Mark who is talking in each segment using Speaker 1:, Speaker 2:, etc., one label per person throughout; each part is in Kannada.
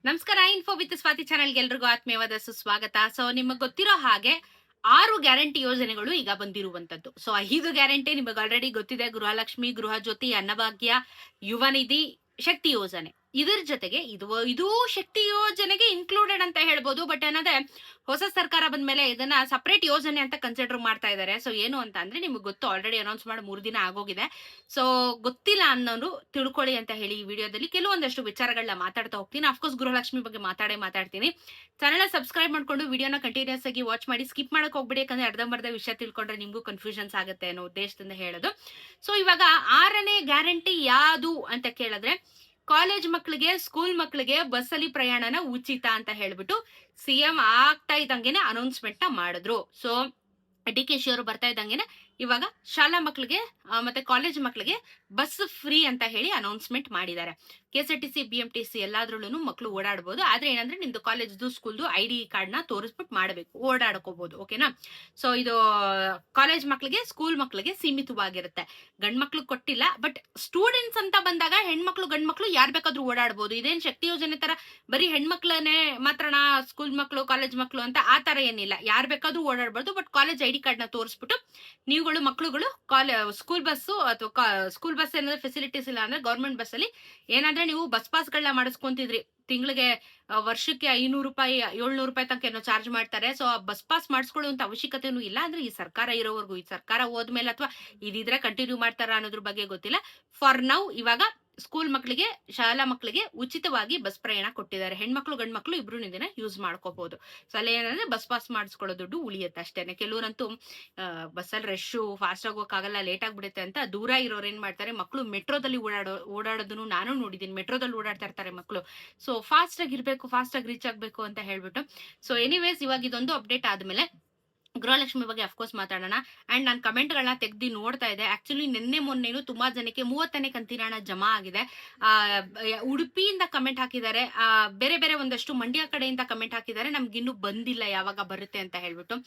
Speaker 1: ನಮಸ್ಕಾರ. ಇನ್ಫೋ ವಿತ್ ಸ್ವಾತಿ ಚಾನೆಲ್ಗೆ ಎಲ್ರಿಗೂ ಆತ್ಮೀಯವಾದ ಸುಸ್ವಾಗತ. ಸೊ ನಿಮಗೆ ಗೊತ್ತಿರೋ ಹಾಗೆ 6 ಗ್ಯಾರಂಟಿ ಯೋಜನೆಗಳು ಈಗ ಬಂದಿರುವಂತದ್ದು. ಸೊ 5 ಗ್ಯಾರಂಟಿ ನಿಮಗೆ ಆಲ್ರೆಡಿ ಗೊತ್ತಿದೆ. ಗೃಹಲಕ್ಷ್ಮಿ, ಗೃಹ ಜ್ಯೋತಿ, ಅನ್ನಭಾಗ್ಯ, ಯುವ ನಿಧಿ, ಶಕ್ತಿ ಯೋಜನೆ. ಇದರ ಜೊತೆಗೆ ಇದು ಶಕ್ತಿ ಯೋಜನೆಗೆ ಇನ್ಕ್ಲೂಡೆಡ್ ಅಂತ ಹೇಳ್ಬೋದು. ಬಟ್ ಏನಂದ್ರೆ ಹೊಸ ಸರ್ಕಾರ ಬಂದ್ಮೇಲೆ ಇದನ್ನ ಸಪರೇಟ್ ಯೋಜನೆ ಅಂತ ಕನ್ಸಿಡರ್ ಮಾಡ್ತಾ ಇದ್ದಾರೆ. ಸೊ ಏನು ಅಂತ ಅಂದ್ರೆ ನಿಮ್ಗೆ ಗೊತ್ತು, ಆಲ್ರೆಡಿ ಅನೌನ್ಸ್ ಮಾಡಿ 3 ದಿನ ಆಗೋಗಿದೆ. ಸೊ ಗೊತ್ತಿಲ್ಲ ಅನ್ನೋರು ತಿಳ್ಕೊಳ್ಳಿ ಅಂತ ಹೇಳಿ ಈ ವಿಡಿಯೋದಲ್ಲಿ ಕೆಲವೊಂದಷ್ಟು ವಿಚಾರಗಳನ್ನ ಮಾತಾಡ್ತಾ ಹೋಗ್ತೀನಿ. ಅಫ್ಕೋರ್ಸ್ ಗೃಹಲಕ್ಷ್ಮಿ ಬಗ್ಗೆ ಮಾತಾಡ್ತೀನಿ. ಚಾನೆಲ್ ಸಬ್ಸ್ಕ್ರೈಬ್ ಮಾಡ್ಕೊಂಡು ವಿಡಿಯೋನ ಕಂಟಿನ್ಯೂಸ್ ಆಗಿ ವಾಚ್ ಮಾಡಿ, ಸ್ಕಿಪ್ ಮಾಡಕ್ ಹೋಗ್ಬಿಡಿ. ಯಾಕಂದ್ರೆ ಅರ್ಧಂಬರ್ಧ ವಿಷಯ ತಿಳ್ಕೊಂಡ್ರೆ ನಿಮ್ಗೂ ಕನ್ಫ್ಯೂಷನ್ಸ್ ಆಗುತ್ತೆ ಅನ್ನೋ ಉದ್ದೇಶದಿಂದ ಹೇಳೋದು. ಸೊ ಇವಾಗ 6ನೇ ಗ್ಯಾರಂಟಿ ಯಾವುದು ಅಂತ ಕೇಳಿದ್ರೆ, ಕಾಲೇಜ್ ಮಕ್ಕಳಿಗೆ, ಸ್ಕೂಲ್ ಮಕ್ಕಳಿಗೆ ಬಸ್ಸಲ್ಲಿ ಪ್ರಯಾಣನ ಉಚಿತ ಅಂತ ಹೇಳ್ಬಿಟ್ಟು ಸಿಎಂ ಆಗ್ತಾ ಇದ್ದಂಗೆನೆ ಅನೌನ್ಸ್ಮೆಂಟ್ ನ ಮಾಡಿದ್ರು. ಸೊ ಡಿ.ಕೆ.ಶಿ ಅವರು ಬರ್ತಾ ಇದ್ದಂಗೆನೆ ಇವಾಗ ಶಾಲಾ ಮಕ್ಕಳಿಗೆ ಮತ್ತೆ ಕಾಲೇಜ್ ಮಕ್ಕಳಿಗೆ ಬಸ್ ಫ್ರೀ ಅಂತ ಹೇಳಿ ಅನೌನ್ಸ್ಮೆಂಟ್ ಮಾಡಿದ್ದಾರೆ. ಕೆಎಸ್ಆರ್ಟಿಸಿ, ಬಿಎಂಟಿಸಿ ಎಲ್ಲಾದ್ರಲ್ಲೂ ಮಕ್ಕಳು ಓಡಾಡಬಹುದು. ಆದ್ರೆ ಏನಂದ್ರೆ ನಿಮ್ದು ಕಾಲೇಜ್ದು, ಸ್ಕೂಲ್ದು ID ಕಾರ್ಡ್ ನ ತೋರಿಸ್ಬಿಟ್ಟು ಮಾಡಬೇಕು, ಓಡಾಡ್ಕೋಬಹುದು. ಓಕೆನಾ? ಸೊ ಇದು ಕಾಲೇಜ್ ಮಕ್ಕಳಿಗೆ, ಸ್ಕೂಲ್ ಮಕ್ಕಳಿಗೆ ಸೀಮಿತವಾಗಿರುತ್ತೆ. ಗಂಡ್ ಮಕ್ಳು ಕೊಟ್ಟಿಲ್ಲ. ಬಟ್ ಸ್ಟೂಡೆಂಟ್ಸ್ ಅಂತ ಬಂದಾಗ ಹೆಣ್ಮಕ್ಳು, ಗಂಡ್ ಮಕ್ಳು ಯಾರ್ ಬೇಕಾದ್ರೂ ಓಡಾಡಬಹುದು. ಇದೇನ್ ಶಕ್ತಿ ಯೋಜನೆ ತರ ಬರೀ ಹೆಣ್ಮಕ್ಳನ್ನೇ ಮಾತ್ರನಾ ಸ್ಕೂಲ್ ಮಕ್ಕಳು, ಕಾಲೇಜ್ ಮಕ್ಕಳು ಅಂತ ಆ ತರ ಏನಿಲ್ಲ. ಯಾರ್ ಬೇಕಾದ್ರೂ ಓಡಾಡಬಹುದು. ಬಟ್ ಕಾಲೇಜ್ ID ಕಾರ್ಡ್ ನ ತೋರಿಸ್ಬಿಟ್ಟು ನೀವುಗಳು ಮಕ್ಕಳುಗಳು ಸ್ಕೂಲ್ ಬಸ್ ಅಥವಾ ಸ್ಕೂಲ್ ಬಸ್ ಏನಾದ್ರೆ ಫೆಸಿಲಿಟೀಸ್ ಇಲ್ಲ ಅಂದ್ರೆ ಗೌರ್ಮೆಂಟ್ ಬಸ್ ಅಲ್ಲಿ ಏನಾದ್ರೆ ನೀವು ಬಸ್ ಪಾಸ್ ಗಳನ್ನ ಮಾಡಿಸ್ಕೊಂತಿದ್ರಿ, ತಿಂಗಳಿಗೆ ವರ್ಷಕ್ಕೆ 500 ರೂಪಾಯಿ 700 ರೂಪಾಯಿ ತನಕ ಏನೋ ಚಾರ್ಜ್ ಮಾಡ್ತಾರೆ. ಸೊ ಆ ಬಸ್ ಪಾಸ್ ಮಾಡಿಸ್ಕೊಳ್ಳುವಂತ ಅವಶ್ಯಕತೆನೂ ಇಲ್ಲ. ಅಂದ್ರೆ ಈ ಸರ್ಕಾರ ಇರೋವರೆಗೂ, ಈ ಸರ್ಕಾರ ಹೋದ್ಮೇಲೆ ಅಥವಾ ಇದಿದ್ರೆ ಕಂಟಿನ್ಯೂ ಮಾಡ್ತಾರ ಅನ್ನೋದ್ರ ಬಗ್ಗೆ ಗೊತ್ತಿಲ್ಲ. ಫಾರ್ ನೌ ಇವಾಗ ಸ್ಕೂಲ್ ಮಕ್ಕಳಿಗೆ, ಶಾಲಾ ಮಕ್ಕಳಿಗೆ ಉಚಿತವಾಗಿ ಬಸ್ ಪ್ರಯಾಣ ಕೊಟ್ಟಿದ್ದಾರೆ. ಹೆಣ್ಮಕ್ಳು, ಗಂಡ್ ಮಕ್ಳು ಇಬ್ರು ಇದನ್ನ ಯೂಸ್ ಮಾಡ್ಕೋಬಹುದು. ಸೊ ಅಲ್ಲಿ ಏನಂದ್ರೆ ಬಸ್ ಪಾಸ್ ಮಾಡಿಸ್ಕೊಳ್ಳೋ ದುಡ್ಡು ಉಳಿಯುತ್ತೆ ಅಷ್ಟೇನೆ. ಕೆಲವರಂತೂ ಬಸ್ಸಲ್ಲಿ ರಶ್, ಫಾಸ್ಟ್ ಆಗಿ ಹೋಗಕ್ಕಾಗಲ್ಲ, ಲೇಟ್ ಆಗ್ಬಿಡುತ್ತೆ ಅಂತ ದೂರ ಇರೋರು ಏನ್ ಮಾಡ್ತಾರೆ, ಮಕ್ಕಳು ಮೆಟ್ರೋದಲ್ಲಿ ಓಡಾಡೋದನ್ನು ನಾನು ನೋಡಿದೀನಿ. ಮೆಟ್ರೋದಲ್ಲಿ ಓಡಾಡ್ತಾ ಇರ್ತಾರೆ ಮಕ್ಕಳು. ಸೊ ಫಾಸ್ಟ್ ಆಗಿ ಇರ್ಬೇಕು, ಫಾಸ್ಟ್ ಆಗಿ ರೀಚ್ ಆಗ್ಬೇಕು ಅಂತ ಹೇಳ್ಬಿಟ್ಟು. ಸೊ ಎನಿವೇಸ್ ಇವಾಗ ಇದೊಂದು ಅಪ್ಡೇಟ್ ಆದ್ಮೇಲೆ ಗೃಹಲಕ್ಷ್ಮಿ ಬಗ್ಗೆ ಅಫ್ಕೋರ್ಸ್ ಮಾತಾಡೋಣ. ಅಂಡ್ ನಾನು ಕಮೆಂಟ್ ಗಳನ್ನ ತೆಗ್ದಿ ನೋಡ್ತಾ ಇದ್ದೆ. ಆಕ್ಚುಲಿ ನಿನ್ನೆ ಮೊನ್ನೆನು ತುಂಬಾ ಜನಕ್ಕೆ 30ನೇ ಕಂತಿನ ಹಣ ಜಮಾ ಆಗಿದೆ. ಉಡುಪಿಯಿಂದ ಕಮೆಂಟ್ ಹಾಕಿದ್ದಾರೆ, ಬೇರೆ ಬೇರೆ ಒಂದಷ್ಟು ಮಂಡ್ಯ ಕಡೆಯಿಂದ ಕಮೆಂಟ್ ಹಾಕಿದ್ದಾರೆ. ನಮ್ಗಿನ್ನೂ ಬಂದಿಲ್ಲ, ಯಾವಾಗ ಬರುತ್ತೆ ಅಂತ ಹೇಳ್ಬಿಟ್ಟು.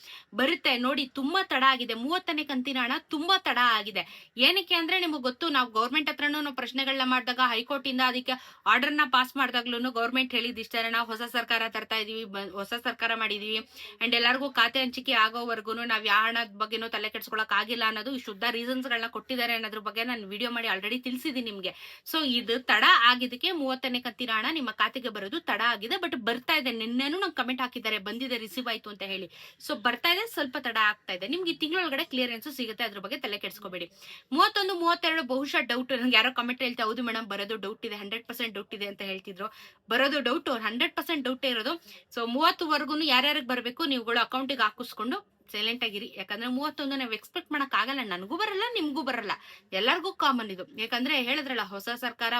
Speaker 1: ಬರುತ್ತೆ ನೋಡಿ, ತುಂಬಾ ತಡ ಆಗಿದೆ. 30ನೇ ಕಂತಿನ ಹಣ ತುಂಬಾ ತಡ ಆಗಿದೆ. ಏನಕ್ಕೆ ಅಂದ್ರೆ ನಿಮ್ಗೆ ಗೊತ್ತು, ನಾವು ಗೌರ್ಮೆಂಟ್ ಹತ್ರನೂ ನಾವು ಪ್ರಶ್ನೆಗಳನ್ನ ಮಾಡಿದಾಗ ಹೈಕೋರ್ಟ್ ಇಂದ ಅದಕ್ಕೆ ಆರ್ಡರ್ ನ ಪಾಸ್ ಮಾಡಿದಾಗ್ಲೂ ಗೌರ್ಮೆಂಟ್ ಹೇಳಿದಿಷ್ಟ, ನಾವು ಹೊಸ ಸರ್ಕಾರ ತರ್ತಾ ಇದೀವಿ, ಹೊಸ ಸರ್ಕಾರ ಮಾಡಿದೀವಿ ಅಂಡ್ ಎಲ್ಲರಿಗೂ ಖಾತೆ ಹಂಚಿಕೆ ಆಗೋವರೆಗೂ ನಾವ್ ಯಾವ ಹಣದ ಬಗ್ಗೆನೂ ತಲೆ ಕೆಡ್ಸ್ಕೊಳಕ್ ಆಗಿಲ್ಲ ಅನ್ನೋದು ಶುದ್ಧ ರೀಸನ್ಸ್ ಗಳನ್ನ ಕೊಟ್ಟಿದ್ದಾರೆ ಅನ್ನೋದ್ರ ಬಗ್ಗೆ ನಾನು ವಿಡಿಯೋ ಮಾಡಿ ಆಲ್ರೆಡಿ ತಿಳಿಸಿದೀನಿ ನಿಮ್ಗೆ. ಸೊ ಇದು ತಡ ಆಗಿದ್ದಕ್ಕೆ 30ನೇ ಕಂತಿನ ಹಣ ನಿಮ್ಮ ಖಾತೆಗೆ ಬರೋದು ತಡ ಆಗಿದೆ. ಬಟ್ ಬರ್ತಾ ಇದೆ. ನಿನ್ನೆನೂ ನಂಗೆ ಕಮೆಂಟ್ ಹಾಕಿದ್ದಾರೆ, ಬಂದಿದೆ, ರಿಸೀವ್ ಆಯ್ತು ಅಂತ ಹೇಳಿ. ಸೊ ಬರ್ತಾ ಇದೆ, ಸ್ವಲ್ಪ ತಡ ಆಗ್ತಾ ಇದೆ. ನಿಮ್ಗೆ ಈ ತಿಂಗಳೊಳಗಡೆ ಕ್ಲಿಯರೆನ್ಸ್ ಸಿಗುತ್ತೆ, ಅದ್ರ ಬಗ್ಗೆ ತಲೆ ಕೆಡ್ಸ್ಕೋಬೇಡಿ. 31, 32 ಬಹುಶಃ ಡೌಟ್. ನಂಗೆ ಯಾರೋ ಕಮೆಂಟ್ ಹೇಳ್ತಾ, ಹೌದು ಮೇಡಮ್ ಬರೋದು ಡೌಟ್ ಇದೆ, 100% ಡೌಟ್ ಇದೆ ಅಂತ ಹೇಳ್ತಿದ್ರು. ಬರೋದು ಡೌಟ್ 100% ಡೌಟ್ ಇರೋದು. ಸೊ 30ವರೆಗೂ ಯಾರ್ಯಾರಿಗೆ ಬರಬೇಕು ನೀವುಗಳು ಅಕೌಂಟಿಗೆ ಹಾಕಿಸ್ಕೊಂಡು ಸೈಲೆಂಟ್ ಆಗಿರಿ. ಯಾಕಂದ್ರೆ 31 ನಾವು ಎಕ್ಸ್ಪೆಕ್ಟ್ ಮಾಡಕ್ ಆಗಲ್ಲ. ನನಗೂ ಬರಲ್ಲ, ನಿಮ್ಗೂ ಬರಲ್ಲ, ಎಲ್ಲರಿಗೂ ಕಾಮನ್ ಇದು. ಯಾಕಂದ್ರೆ ಹೇಳಿದ್ರಲ್ಲ, ಹೊಸ ಸರ್ಕಾರ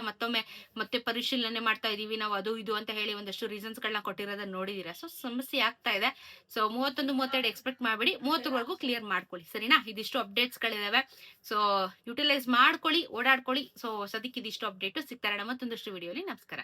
Speaker 1: ಮತ್ತೆ ಪರಿಶೀಲನೆ ಮಾಡ್ತಾ ಇದೀವಿ ನಾವು, ಅದು ಇದು ಅಂತ ಹೇಳಿ ಒಂದಷ್ಟು ರೀಸನ್ಸ್ ಗಳನ್ನ ಕೊಟ್ಟಿರೋದನ್ನ ನೋಡಿದೀರಾ. ಸೊ ಸಮಸ್ಯೆ ಆಗ್ತಾ ಇದೆ. ಸೊ 31, 32 ಎಕ್ಸ್ಪೆಕ್ಟ್ ಮಾಡ್ಬಿಡಿ. 30ವರೆಗೂ ಕ್ಲಿಯರ್ ಮಾಡ್ಕೊಳ್ಳಿ, ಸರಿನಾ? ಇದಿಷ್ಟು ಅಪ್ಡೇಟ್ಸ್ ಗಳಿದಾವೆ. ಸೊ ಯುಟಿಲೈಸ್ ಮಾಡ್ಕೊಳ್ಳಿ, ಓಡಾಡ್ಕೊಳ್ಳಿ. ಸೊ ಸದ್ಯಕ್ಕೆ ಇದಿಷ್ಟು ಅಪ್ಡೇಟ್. ಸಿಗ್ತಾರೆ ಮತ್ತೊಂದಷ್ಟು ವಿಡಿಯೋಲಿ. ನಮಸ್ಕಾರ.